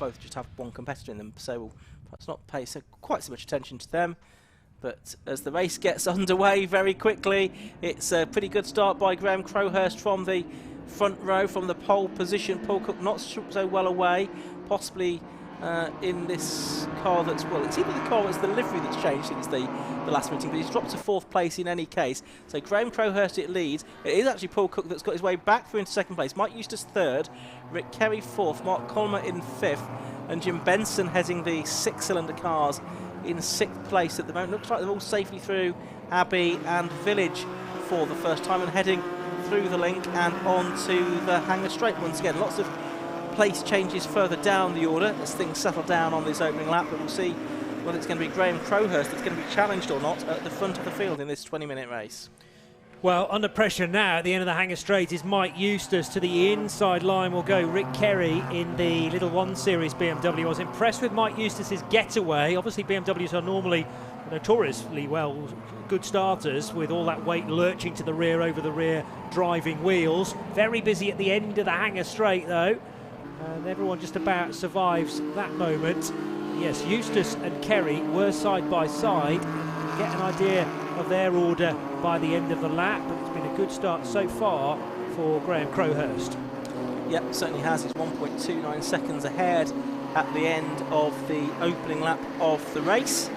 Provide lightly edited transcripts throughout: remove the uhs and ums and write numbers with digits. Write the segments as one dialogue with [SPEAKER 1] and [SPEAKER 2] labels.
[SPEAKER 1] both just have one competitor in them, so we'll perhaps not pay quite so much attention to them. But as the race gets underway very quickly, it's a pretty good start by Graham Crowhurst from the front row, from the pole position. Paul Cook not so well away, possibly in this car that's, well, it's either the car that's the livery that's changed since the last meeting, but he's dropped to 4th place in any case. So Graham Crowhurst it leads. It is actually Paul Cook that's got his way back through into 2nd place. Mike Eustace 3rd, Rick Kerry 4th, Mark Colmer in 5th, and Jim Benson heading the 6-cylinder cars in 6th place at the moment. Looks like they're all safely through Abbey and Village for the first time and heading through the link and onto the Hangar Straight once again. Lots of place changes further down the order as things settle down on this opening lap, but we'll see whether it's going to be Graham Crowhurst that's going to be challenged or not at the front of the field in this 20-minute race.
[SPEAKER 2] Well, under pressure now at the end of the Hangar Straight is Mike Eustace. To the inside line will go Rick Kerry in the Little 1 Series BMW. I was impressed with Mike Eustace's getaway. Obviously BMWs are normally notoriously good starters, with all that weight lurching to the rear over the rear driving wheels. Very busy at the end of the Hangar Straight though, and everyone just about survives that moment. Yes, Eustace and Kerry were side by side. Get an idea of their order by the end of the lap, but it's been a good start so far for Graham Crowhurst.
[SPEAKER 1] Yep, certainly has. He's 1.29 seconds ahead at the end of the opening lap of the race,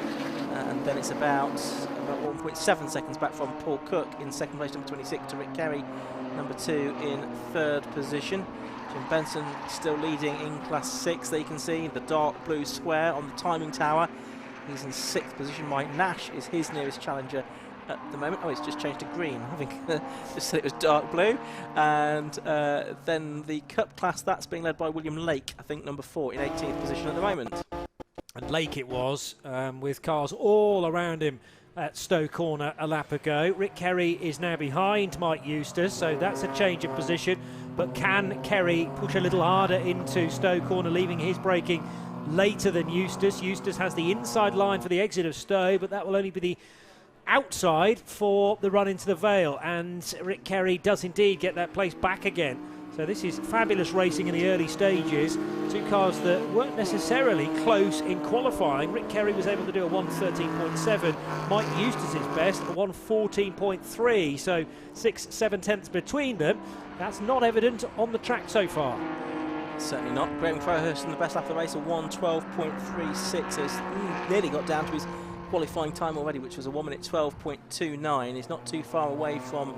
[SPEAKER 1] and then it's about 1.7 seconds back from Paul Cook in 2nd place, number 26, to Rick Kerry, number 2, in 3rd position. Jim Benson still leading in Class 6. There you can see the dark blue square on the timing tower. He's in 6th position. Mike Nash is his nearest challenger at the moment. Oh, it's just changed to green. I think just said it was dark blue. And then the Cup class, that's being led by William Lake, I think number 4, in 18th position at the moment.
[SPEAKER 2] And Lake it was, with cars all around him at Stowe Corner a lap ago. Rick Kerry is now behind Mike Eustace, so that's a change of position. But can Kerry push a little harder into Stowe Corner, leaving his braking later than Eustace? Eustace has the inside line for the exit of Stowe, but that will only be the outside for the run into the Vale, and Rick Kerry does indeed get that place back again. So this is fabulous racing in the early stages. Two cars that weren't necessarily close in qualifying. Rick Kerry was able to do a 1:13.7. Mike Eustace's best, a 1:14.3. So 6-7 tenths between them. That's not evident on the track so far.
[SPEAKER 1] Certainly not. Graham Crowhurst in the best lap of the race, a 1:12.36. Has nearly got down to his qualifying time already, which was a 1:12.29. He's not too far away from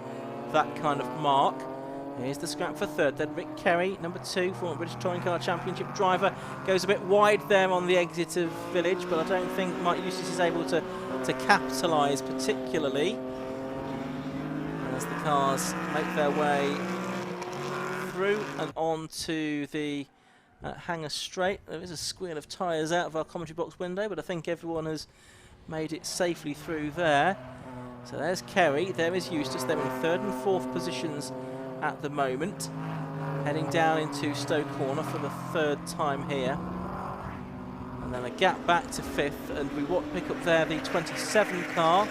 [SPEAKER 1] that kind of mark. Here's the scrap for 3rd. Then Rick Kerry, number 2, former British Touring Car Championship driver, goes a bit wide there on the exit of Village, but I don't think Mike Eustace is able to capitalise particularly as the cars make their way through and on to the Hangar Straight. There is a squeal of tyres out of our commentary box window, but I think everyone has made it safely through there. So there's Kerry, there is Eustace. They're in 3rd and 4th positions at the moment, heading down into Stowe Corner for the 3rd time here, and then a gap back to 5th, and we pick up there the 27 car.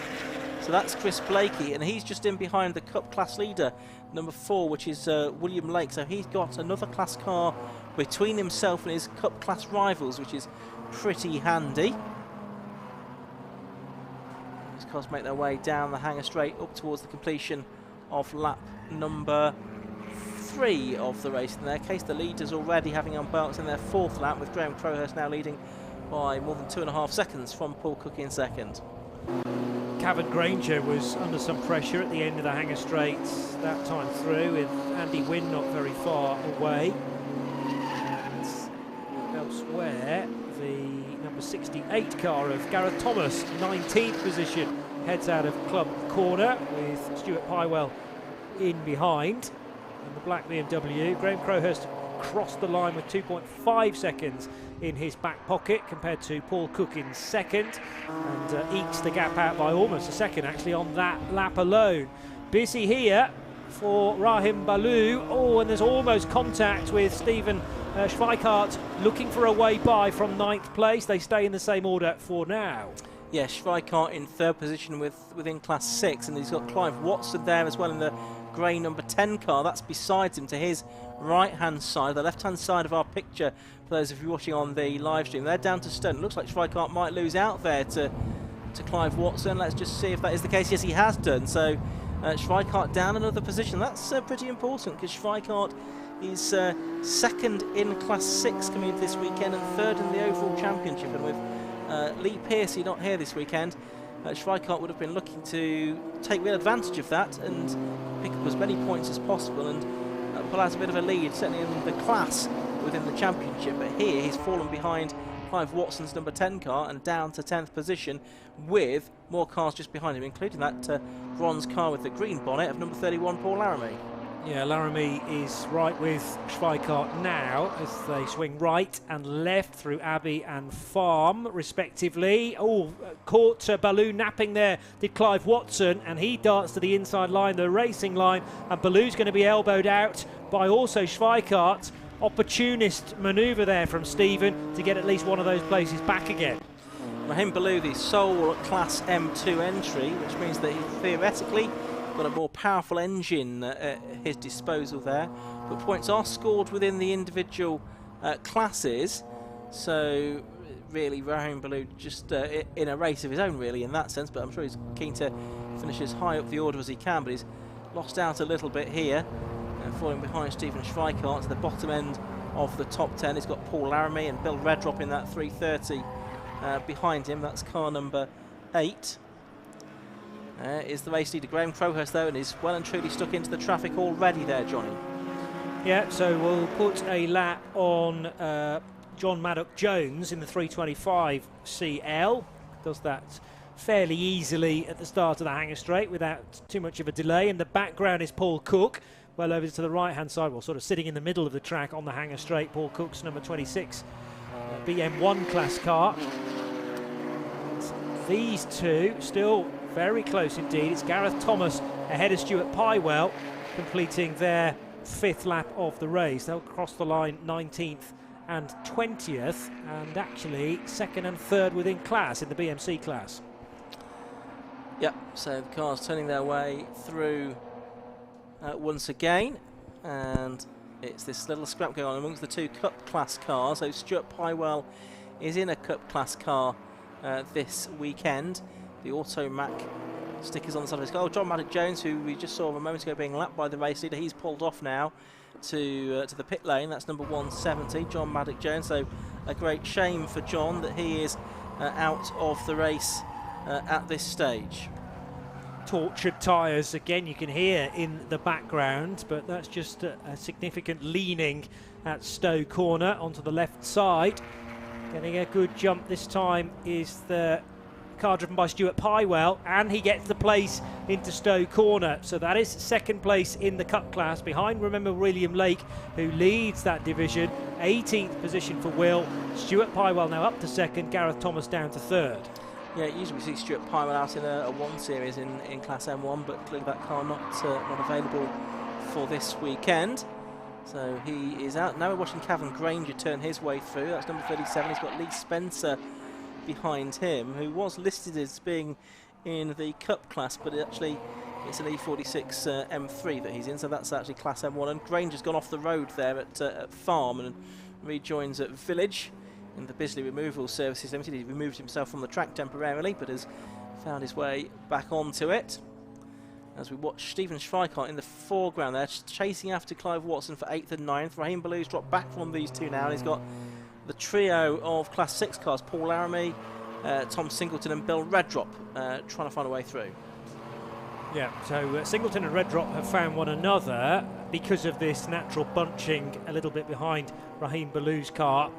[SPEAKER 1] So that's Chris Blakey, and he's just in behind the Cup class leader, number 4, which is William Lake. So he's got another class car between himself and his Cup class rivals, which is pretty handy. These cars make their way down the Hangar Straight up towards the completion of lap number 3 of the race. In their case, the leaders already having unbalanced in their 4th lap, with Graham Crowhurst now leading by more than 2.5 seconds from Paul Cook in 2nd.
[SPEAKER 2] Cavan Granger was under some pressure at the end of the Hangar Straight that time through, with Andy Wynn not very far away. And elsewhere, the number 68 car of Gareth Thomas, 19th position, heads out of Club Corner with Stuart Pywell in behind. In the black BMW, Graham Crowhurst crossed the line with 2.5 seconds in his back pocket compared to Paul Cook in 2nd, and ekes the gap out by almost a second actually on that lap alone. Busy here for Rahim Ballou. Oh, and there's almost contact with Stephen Schweikart looking for a way by from 9th place. They stay in the same order for now.
[SPEAKER 1] Yeah, Schweikart in third position within Class 6, and he's got Clive Watson there as well in the grey number 10 car. That's beside him to his right-hand side, the left-hand side of our picture, for those of you watching on the live stream. They're down to Stone. It looks like Schweikart might lose out there to Clive Watson. Let's just see if that is the case. Yes, he has done. So Schweikart down another position. That's pretty important, because Schweikart is second in Class 6 coming into this weekend and third in the overall championship. And with Lee Pearcey not here this weekend, Schweikart would have been looking to take real advantage of that and pick up as many points as possible and pull out a bit of a lead, certainly in the class within the championship. But here he's fallen behind Clive Watson's number 10 car and down to 10th position, with more cars just behind him, including that bronze car with the green bonnet of number 31, Paul Laramie.
[SPEAKER 2] Yeah, Laramie is right with Schweikart now as they swing right and left through Abbey and Farm, respectively. Oh, caught Baloo napping there, did Clive Watson, and he darts to the inside line, the racing line, and Baloo's going to be elbowed out by also Schweikart. Opportunist manoeuvre there from Stephen to get at least one of those places back again.
[SPEAKER 1] Raheem Baloo, the sole Class M2 entry, which means that he theoretically got a more powerful engine at his disposal there, but points are scored within the individual classes, so really Raheem Baloo just in a race of his own really in that sense, but I'm sure he's keen to finish as high up the order as he can, but he's lost out a little bit here, falling behind Stephen Schweikart to the bottom end of the top 10. He's got Paul Laramie and Bill Redrop in that 330 behind him. That's car number 8. Is the race leader Graham Crowhurst though, and is well and truly stuck into the traffic already there, Johnny.
[SPEAKER 2] Yeah, so we'll put a lap on John Maddock-Jones in the 325 CL. Does that fairly easily at the start of the hangar straight without too much of a delay. In the background is Paul Cook, well over to the right-hand side, well, sort of sitting in the middle of the track on the hangar straight. Paul Cook's number 26 BM1 class car. And these two still very close indeed. It's Gareth Thomas ahead of Stuart Pywell, completing their 5th lap of the race. They'll cross the line 19th and 20th, and actually 2nd and 3rd within class in the BMC class.
[SPEAKER 1] Yep, so the cars turning their way through once again, and it's this little scrap going on amongst the two Cup class cars. So Stuart Pywell is in a Cup class car this weekend. The Automac stickers on the side of his car. John Maddock-Jones, who we just saw a moment ago being lapped by the race leader, he's pulled off now to the pit lane. That's number 170, John Maddock-Jones. So a great shame for John that he is out of the race at this stage.
[SPEAKER 2] Tortured tyres again, you can hear in the background, but that's just a significant leaning at Stowe Corner onto the left side. Getting a good jump this time is the car driven by Stuart Pywell, and he gets the place into Stowe Corner. So that is 2nd place in the Cup class, behind, remember, William Lake, who leads that division. 18th position for Will. Stuart Pywell now up to 2nd, Gareth Thomas down to 3rd. Yeah, usually we see Stuart Pywell out in a 1 series in Class M1, but clearly that car not available for this weekend. So he is out. Now we're watching Cavan Granger turn his way through. That's number 37. He's got Lee Spencer behind him, who was listed as being in the Cup class, but actually it's an E46 M3 that he's in, so that's actually Class M1. And Granger's gone off the road there at Farm and rejoins at Village in the Bisley Removal Services Limited. He removed himself from the track temporarily, but has found his way back onto it. As we watch Stephen Schweikart in the foreground there, chasing after Clive Watson for 8th and 9th. Raheem Baloo's dropped back from these two now, and he's got the trio of Class 6 cars, Paul Laramie, Tom Singleton and Bill Redrop, trying to find a way through. Yeah, so Singleton and Redrop have found one another because of this natural bunching a little bit behind Raheem Baloo's car.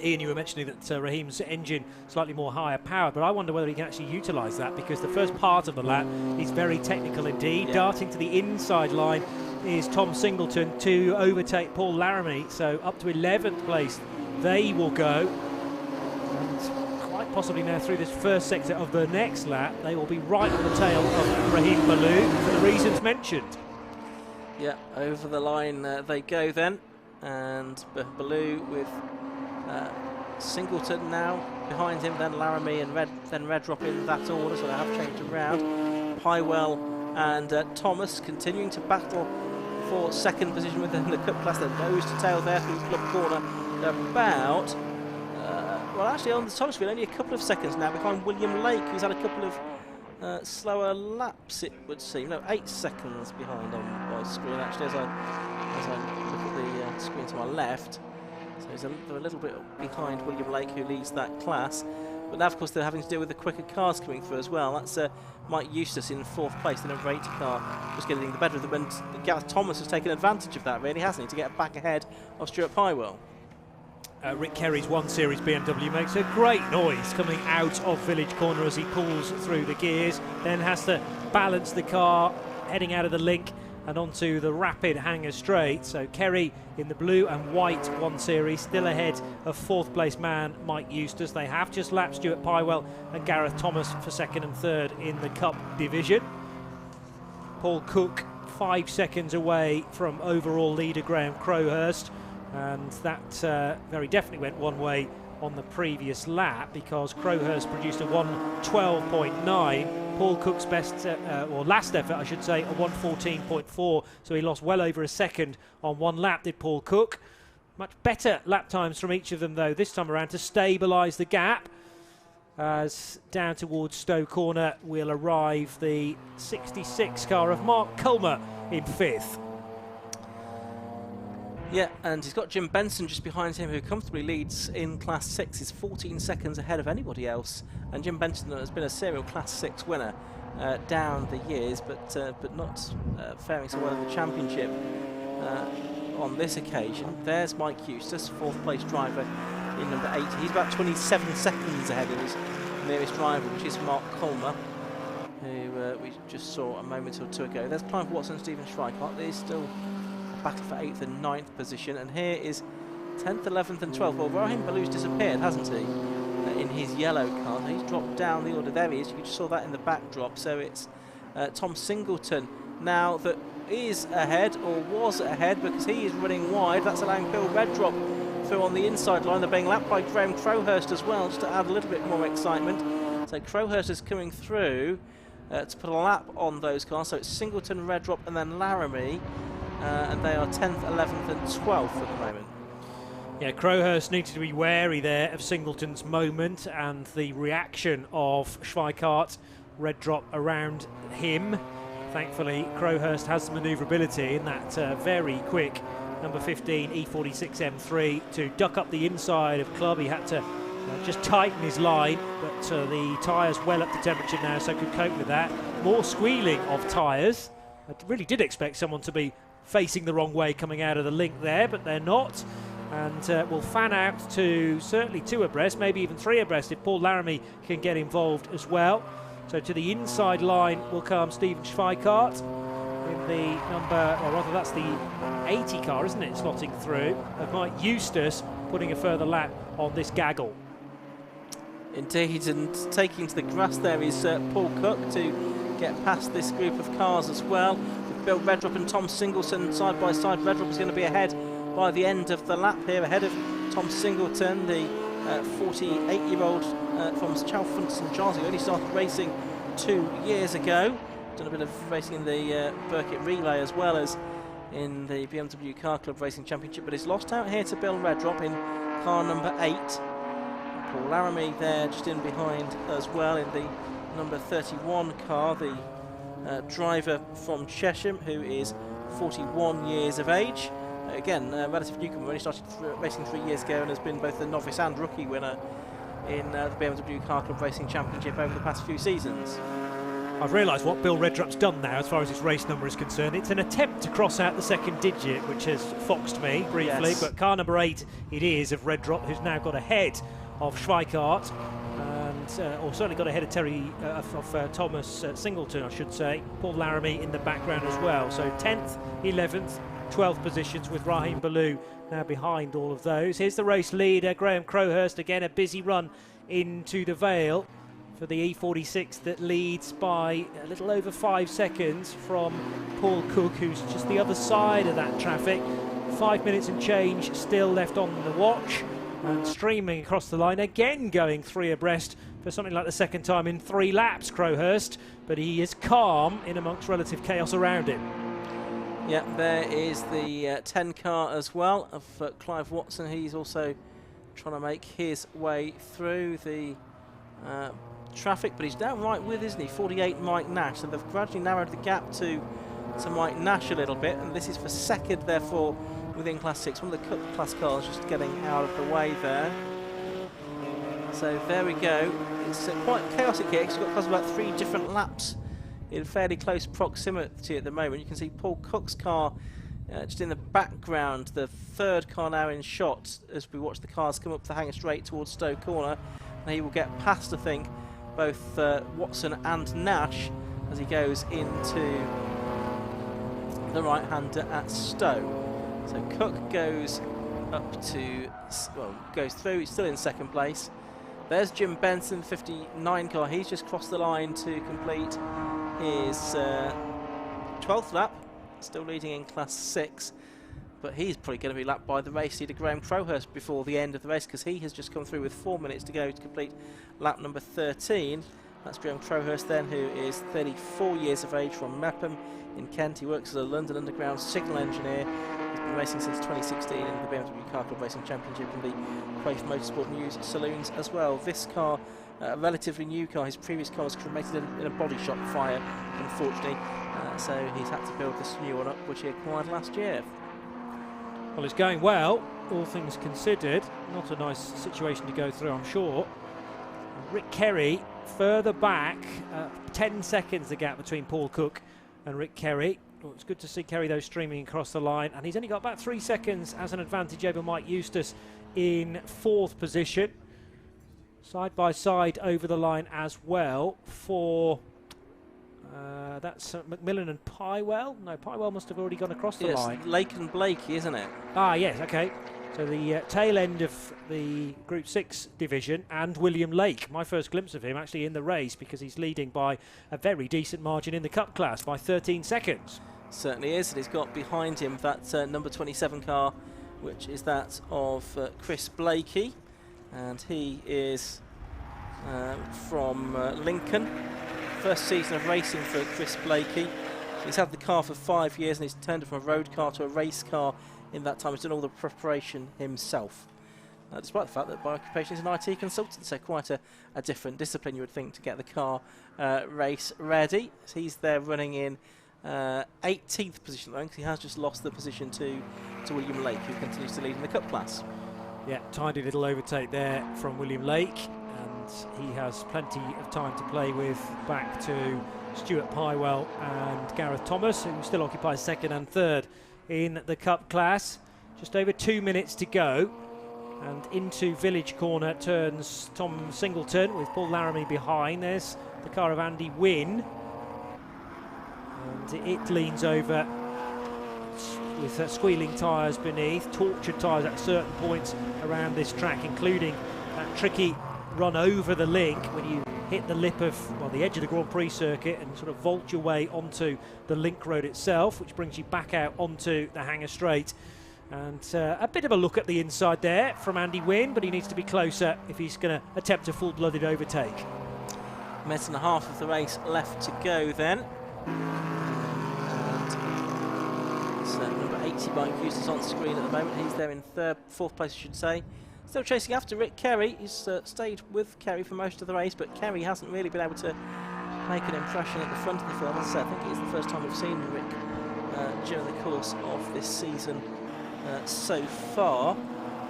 [SPEAKER 2] Ian, you were mentioning that Raheem's engine slightly more higher powered, but I wonder whether he can actually utilise that, because the first part of the lap is very technical indeed. Yeah. Darting to the inside line is Tom Singleton to overtake Paul Laramie, so up to 11th place they will go. And quite possibly now through this first sector of the next lap, they will be right on the tail of Raheem Baloo for the reasons mentioned. Yeah, over the line they go then, and Baloo with
[SPEAKER 1] Singleton now behind him, then Laramie and Redrop in that order, so they have changed around. Pywell and Thomas continuing to battle for second position within the Cup class. They're nose to tail there through Club Corner. They're about, well actually on the Thomas field, only a couple of seconds now behind William Lake, who's had a couple of slower laps, it would seem. No, 8 seconds behind on my screen actually as I look at the screen to my left. So he's a little bit behind William Lake, who leads that class. But now, of course, they're having to deal with the quicker cars coming through as well. That's Mike Eustace in 4th place. The number 80 car was getting the better of them. And Gareth Thomas has taken advantage of that, really, hasn't he, to get back ahead of Stuart Pywell.
[SPEAKER 2] Rick Kerry's 1 Series BMW makes a great noise coming out of Village Corner as he pulls through the gears, then has to balance the car heading out of the link and onto the rapid Hanger Straight. So Kerry in the blue and white 1 Series, still ahead of 4th place man Mike Eustace. They have just lapped Stuart Pywell and Gareth Thomas for 2nd and 3rd in the Cup division. Paul Cook 5 seconds away from overall leader Graham Crowhurst, and that very definitely went one way on the previous lap because Crowhurst produced a 1:12.9. Paul Cook's best, or last effort I should say, a 1:14.4, so he lost well over a second on 1 lap, did Paul Cook. Much better lap times from each of them though this time around to stabilise the gap, as down towards Stowe Corner will arrive the 66 car of Mark Culmer in 5th.
[SPEAKER 1] Yeah, and he's got Jim Benson just behind him, who comfortably leads in Class 6. He's 14 seconds ahead of anybody else. And Jim Benson has been a serial Class 6 winner down the years, but not faring so well in the championship on this occasion. There's Mike Eustace, 4th place driver in number 80. He's about 27 seconds ahead of his nearest rival, which is Mark Culmer, who we just saw a moment or two ago. There's Clive Watson and Stephen Schweikart. There's still battle for 8th and 9th position, and here is 10th, 11th and 12th. Well, Raheem Ballou's disappeared, hasn't he, in his yellow car. He's dropped down the order. There he is. You just saw that in the backdrop. So it's Tom Singleton now that is ahead, or was ahead, because he is running wide. That's allowing Bill Redrop through on the inside line. They're being lapped by Graham Crowhurst as well, just to add a little bit more excitement. So Crowhurst is coming through to put a lap on those cars. So it's Singleton, Redrop and then Laramie. And they are 10th, 11th and 12th at the moment.
[SPEAKER 2] Yeah, Crowhurst needed to be wary there of Singleton's moment and the reaction of Schweikart, Redrop around him. Thankfully, Crowhurst has the manoeuvrability in that very quick number 15 E46 M3 to duck up the inside of Club. He had to just tighten his line, but the tyres well up to temperature now, so could cope with that. More squealing of tyres. I really did expect someone to be facing the wrong way coming out of the link there, but they're not, and will fan out to certainly 2 abreast, maybe even 3 abreast if Paul Laramie can get involved as well. So to the inside line will come Stephen Schweikart in the number, or rather that's the 80 car, isn't it, slotting through, of Mike Eustace putting a further lap on this gaggle.
[SPEAKER 1] Indeed, and taking to the grass there is Paul Cook to get past this group of cars as well. Bill Redrop and Tom Singleton side by side. Redrop is going to be ahead by the end of the lap here, ahead of Tom Singleton, the 48-year-old from Chalfont St Charles, who only started racing 2 years ago. Done a bit of racing in the Burkitt Relay as well as in the BMW Car Club Racing Championship, but he's lost out here to Bill Redrop in car number 8. Paul Laramie there just in behind as well in the number 31 car, the driver from Cheshire, who is 41 years of age. Again, relative newcomer, only started racing 3 years ago and has been both the novice and rookie winner in the BMW Car Club Racing Championship over the past few seasons.
[SPEAKER 2] I've realised what Bill Redrop's done now as far as his race number is concerned. It's an attempt to cross out the 2nd digit, which has foxed me briefly, yes. But car number 8 it is of Redrop, who's now got ahead of Schweikart. Or certainly got ahead of Thomas Singleton, I should say. Paul Laramie in the background as well. So 10th, 11th, 12th positions with Raheem Ballou now behind all of those. Here's the race leader, Graham Crowhurst. Again, a busy run into the Vale for the E46 that leads by a little over 5 seconds from Paul Cook, who's just the other side of that traffic. 5 minutes and change still left on the watch. and streaming across the line, again going 3 abreast for something like the second time in 3 laps, Crowhurst, but he is calm in amongst relative chaos around him.
[SPEAKER 1] Yeah, there is the 10 car as well of Clive Watson. He's also trying to make his way through the traffic, but he's down right with, isn't he? 48 Mike Nash, so they've gradually narrowed the gap to Mike Nash a little bit, and this is for second, therefore, within Class 6. One of the Cup Class cars just getting out of the way there. So there we go. It's quite chaotic here. It's got cars about 3 different laps in fairly close proximity at the moment. You can see Paul Cook's car just in the background, the 3rd car now in shot as we watch the cars come up the hanger straight towards Stowe Corner. And he will get past, I think, both Watson and Nash as he goes into the right-hander at Stowe. So Cook goes up to, well, goes through. He's still in second place. There's Jim Benson, 59 car. He's just crossed the line to complete his 12th lap. Still leading in Class 6. But he's probably going to be lapped by the race leader Graham Crowhurst before the end of the race, because he has just come through with 4 minutes to go to complete lap number 13. That's Graham Crowhurst then, who is 34 years of age, from Mepham in Kent. He works as a London Underground signal engineer. He's been racing since 2016 in the BMW Car Club Racing Championship and the Quaife Motorsport News Saloons as well. This car, a relatively new car. His previous car was cremated in a body shop fire, unfortunately, so he's had to build this new one up, which he acquired last year.
[SPEAKER 2] Well, it's going well, all things considered. Not a nice situation to go through, I'm sure. Rick Kerry further back, 10 seconds the gap between Paul Cook and Rick Kerry. Well, it's good to see Kerry, though, streaming across the line, and he's only got about 3 seconds as an advantage over Mike Eustace in 4th position. Side by side over the line as well for that's Macmillan and Pywell. No, Pywell must have already gone across the line.
[SPEAKER 1] Lake and Blakey, isn't it?
[SPEAKER 2] Ah, yes, okay. So the tail end of the Group 6 division, and William Lake. My first glimpse of him actually in the race, because he's leading by a very decent margin in the Cup class by 13 seconds.
[SPEAKER 1] Certainly is, and he's got behind him that number 27 car, which is that of Chris Blakey, and he is from Lincoln. First season of racing for Chris Blakey. He's had the car for 5 years, and he's turned it from a road car to a race car in that time. He's done all the preparation himself. Despite the fact that by occupation he's an IT consultant, so quite a different discipline, you would think, to get the car race ready. So he's there running in 18th position at the moment, because he has just lost the position to William Lake, who continues to lead in the Cup class. Yeah,
[SPEAKER 2] tidy little overtake there from William Lake, and he has plenty of time to play with back to Stuart Pywell and Gareth Thomas, who still occupies 2nd and 3rd in the Cup class. Just over 2 minutes to go, and into Village Corner turns Tom Singleton with Paul Laramie behind. There's the car of Andy Wynne, and it leans over with squealing tyres beneath, tortured tyres at certain points around this track, including that tricky run over the link when you hit the lip of, well, the edge of the Grand Prix circuit and sort of vault your way onto the link road itself, which brings you back out onto the hanger straight. And a bit of a look at the inside there from Andy Wynne, but he needs to be closer if he's going to attempt a full-blooded overtake.
[SPEAKER 1] A minute and a half of the race left to go then. So number 80 Mike Eustace on screen at the moment. He's there in 4th place, I should say. Still chasing after Rick Kerry. He's stayed with Kerry for most of the race, but Kerry hasn't really been able to make an impression at the front of the field. As I said, I think it is the first time we've seen Rick during the course of this season so far.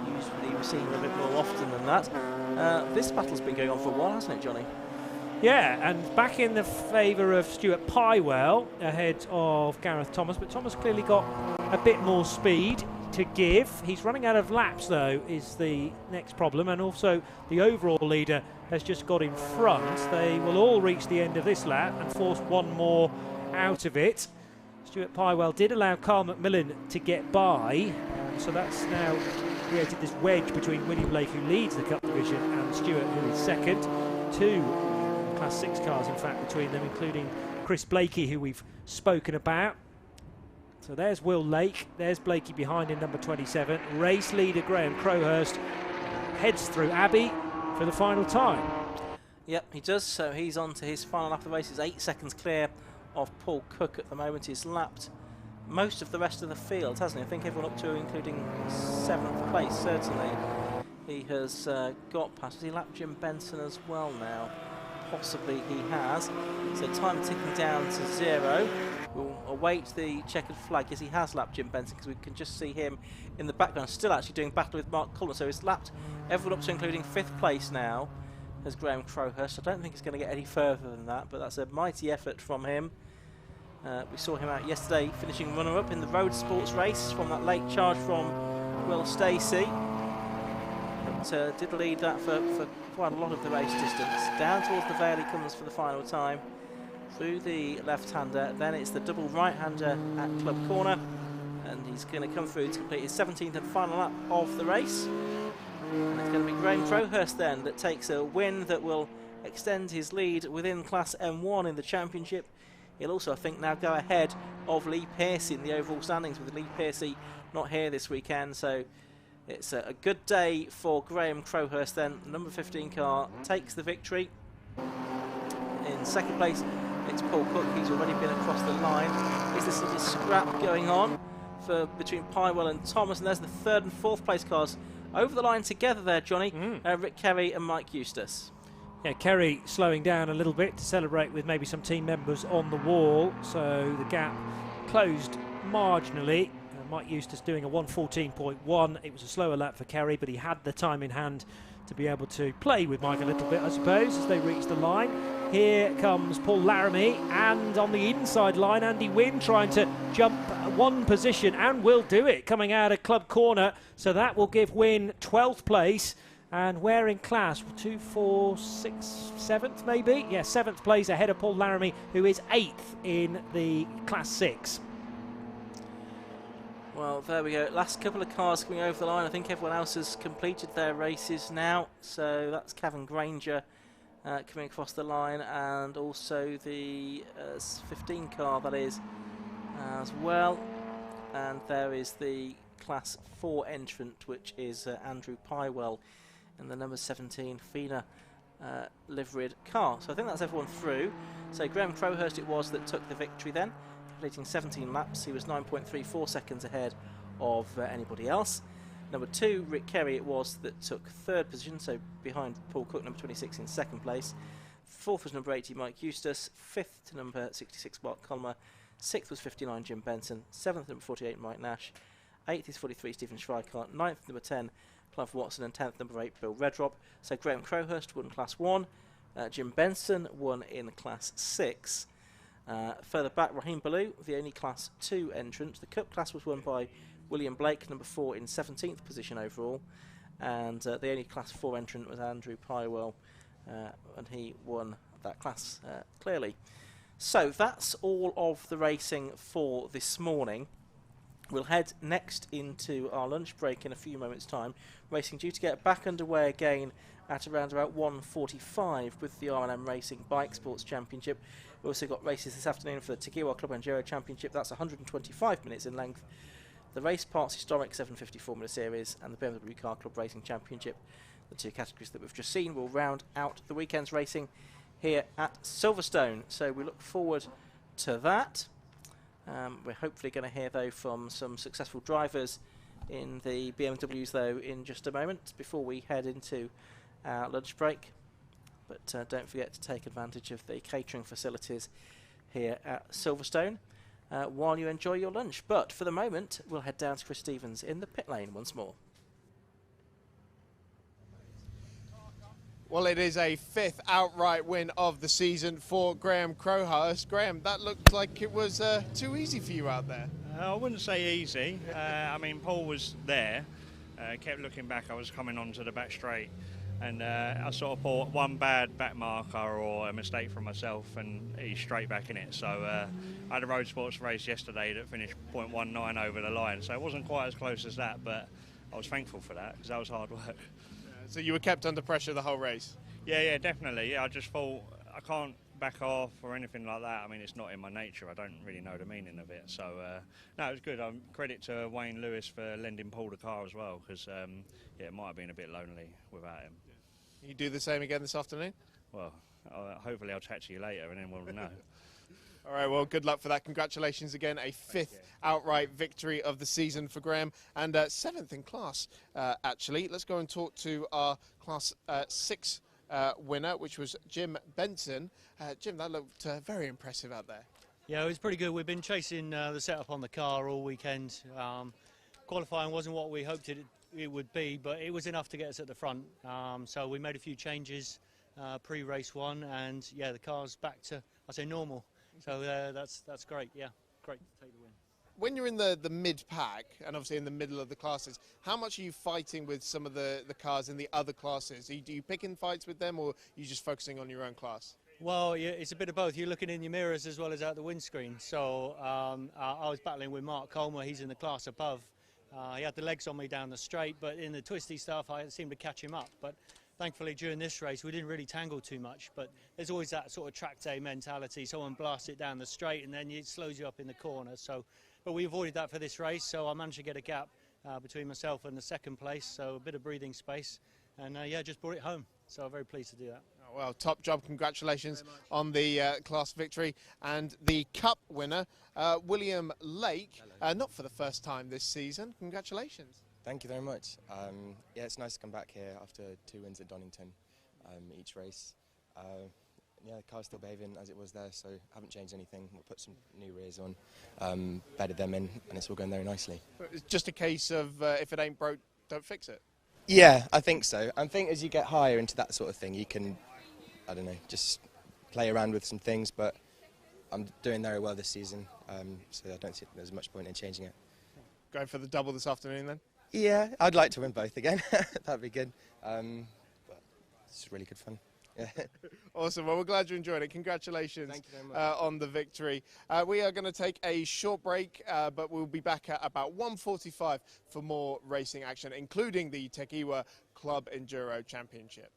[SPEAKER 1] Usually we've seen him a bit more often than that. This battle's been going on for a while, hasn't it, Johnny?
[SPEAKER 2] Yeah, and back in the favour of Stuart Pywell ahead of Gareth Thomas, but Thomas clearly got a bit more speed to give. He's running out of laps, though, is the next problem, and also the overall leader has just got in front. They will all reach the end of this lap and force one more out of it. Stuart Pywell did allow Carl Macmillan to get by, so that's now created this wedge between William Lake, who leads the Cup division, and Stuart, who is second. 2 Class 6 cars, in fact, between them, including Chris Blakey, who we've spoken about. So there's Will Lake, there's Blakey behind in number 27. Race leader Graham Crowhurst heads through Abbey for the final time.
[SPEAKER 1] Yep, he does. So he's on to his final lap of the race. He's 8 seconds clear of Paul Cook at the moment. He's lapped most of the rest of the field, hasn't he? I think everyone up to including 7th place, certainly. He has got past. Has he lapped Jim Benson as well now? Possibly he has. So time ticking down to 0. We'll await the checkered flag. Yes, he has lapped Jim Benson, because we can just see him in the background, still actually doing battle with Mark Cullen. So he's lapped everyone up to including 5th place now, as Graham Crowhurst. I don't think he's going to get any further than that, but that's a mighty effort from him. We saw him out yesterday finishing runner-up in the road sports race from that late charge from Will Stacey. But did lead that for quite a lot of the race distance. Down towards the Vale he comes for the final time. Through the left-hander, then it's the double right-hander at Club Corner. And he's going to come through to complete his 17th and final lap of the race. And it's going to be Graham Crowhurst then that takes a win that will extend his lead within Class M1 in the championship. He'll also, I think, now go ahead of Lee Pearcey in the overall standings, with Lee Pearcey not here this weekend. So it's a good day for Graham Crowhurst then. Number 15 car takes the victory. In second place, it's Paul Cook. He's already been across the line. Is this little scrap going on between Pywell and Thomas? And there's the 3rd and 4th place cars over the line together there, Johnny. Rick Kerry and Mike Eustace.
[SPEAKER 2] Yeah, Kerry slowing down a little bit to celebrate with maybe some team members on the wall, so the gap closed marginally. Mike Eustace doing a 1:14.1. It was a slower lap for Kerry, but he had the time in hand to be able to play with Mike a little bit, I suppose, as they reached the line. Here comes Paul Laramie, and on the inside line, Andy Wynne trying to jump one position, and will do it, coming out of Club Corner. So that will give Wynne 12th place. And we're in class 2, 4, 6, 7th maybe? Yeah, 7th place ahead of Paul Laramie, who is 8th in the Class 6.
[SPEAKER 1] Well, there we go. Last couple of cars coming over the line. I think everyone else has completed their races now. So that's Kevin Granger coming across the line, and also the 15 car, that is, as well. And there is the Class 4 entrant, which is Andrew Pywell in the number 17 Fina liveried car. So I think that's everyone through. So Graham Crowhurst it was that took the victory then, completing 17 laps. He was 9.34 seconds ahead of anybody else. Number 2, Rick Kerry it was that took 3rd position, so behind Paul Cook, number 26 in 2nd place. 4th was number 80 Mike Eustace, 5th to number 66 Mark Colmer, 6th was 59 Jim Benson, 7th number 48 Mike Nash, 8th is 43 Stephen Schweikart, 9th number 10 Clive Watson, and 10th number 8 Bill Redrop. So Graham Crowhurst won Class 1, Jim Benson won in Class 6. Further back, Raheem Ballou, the only Class 2 entrant. The Cup class was won by William Blake, number 4 in 17th position overall, and the only Class 4 entrant was Andrew Pywell, and he won that class clearly. So that's all of the racing for this morning. We'll head next into our lunch break in a few moments' time. Racing due to get back underway again at around about 1:45 with the R&M Racing Bike Sports Championship. We've also got races this afternoon for the Tagiwa Club Enduro Championship. That's 125 minutes in length. The Race Parts Historic 750 Formula Series and the BMW Car Club Racing Championship. The two categories that we've just seen will round out the weekend's racing here at Silverstone. So we look forward to that. We're hopefully going to hear, though, from some successful drivers in the BMWs, though, in just a moment before we head into our lunch break. But don't forget to take advantage of the catering facilities here at Silverstone while you enjoy your lunch. But for the moment, we'll head down to Chris Stevens in the pit lane once more.
[SPEAKER 3] Well, it is a 5th outright win of the season for Graham Crowhurst. Graham, that looked like it was too easy for you out there.
[SPEAKER 4] I wouldn't say easy. I mean, Paul was there, kept looking back. I was coming onto the back straight, and I sort of bought one bad back marker or a mistake from myself, and he's straight back in it. So I had a road sports race yesterday that finished 0.19 over the line, so it wasn't quite as close as that, but I was thankful for that because that was hard work.
[SPEAKER 3] So you were kept under pressure the whole race?
[SPEAKER 4] Yeah, definitely. Yeah, I just thought I can't back off or anything like that. I mean, it's not in my nature. I don't really know the meaning of it. So, no, it was good. Credit to Wayne Lewis for lending Paul the car as well, because yeah, it might have been a bit lonely without him.
[SPEAKER 3] You do the same again this afternoon?
[SPEAKER 4] Well, hopefully I'll chat to you later and then we'll know.
[SPEAKER 3] All right, well, good luck for that. Congratulations again. A 5th outright victory of the season for Graham, and 7th in class, actually. Let's go and talk to our Class 6 winner, which was Jim Benson. Jim, that looked very impressive out there.
[SPEAKER 5] Yeah, it was pretty good. We've been chasing the setup on the car all weekend. Qualifying wasn't what we hoped it would be, but it was enough to get us at the front. So we made a few changes pre-race one, and yeah, the car's back to, I say, normal. So that's great. Yeah, great to take the win.
[SPEAKER 3] When you're in the mid-pack, and obviously in the middle of the classes, how much are you fighting with some of the cars in the other classes? Are you picking fights with them, or are you just focusing on your own class?
[SPEAKER 5] Well, yeah, it's a bit of both. You're looking in your mirrors as well as out the windscreen. So I was battling with Mark Colmer. He's in the class above. He had the legs on me down the straight, but in the twisty stuff, I seemed to catch him up. But thankfully, during this race, we didn't really tangle too much. But there's always that sort of track day mentality. Someone blasts it down the straight, and then it slows you up in the corner. So, but we avoided that for this race. So I managed to get a gap between myself and the second place. So a bit of breathing space, and yeah, just brought it home. So I'm very pleased to do that.
[SPEAKER 3] Well, top job. Congratulations on the class victory. And the cup winner, William Lake, not for the first time this season. Congratulations.
[SPEAKER 6] Thank you very much. Yeah, it's nice to come back here after 2 wins at Donington each race. Yeah, the car's still behaving as it was there, so haven't changed anything. We'll put some new rears on, bedded them in, and it's all going very nicely.
[SPEAKER 3] It's just a case of if it ain't broke, don't fix it.
[SPEAKER 6] Yeah, I think so. I think as you get higher into that sort of thing, you can, I don't know, just play around with some things, but I'm doing very well this season, so I don't see there's much point in changing it.
[SPEAKER 3] Going for the double this afternoon then?
[SPEAKER 6] Yeah, I'd like to win both again. That'd be good. But it's really good fun. Yeah.
[SPEAKER 3] Awesome. Well, we're glad you enjoyed it. Congratulations.
[SPEAKER 6] Thank you very much.
[SPEAKER 3] On the victory. We are going to take a short break, but we'll be back at about 1:45 for more racing action, including the Tekiwa Club Enduro Championship.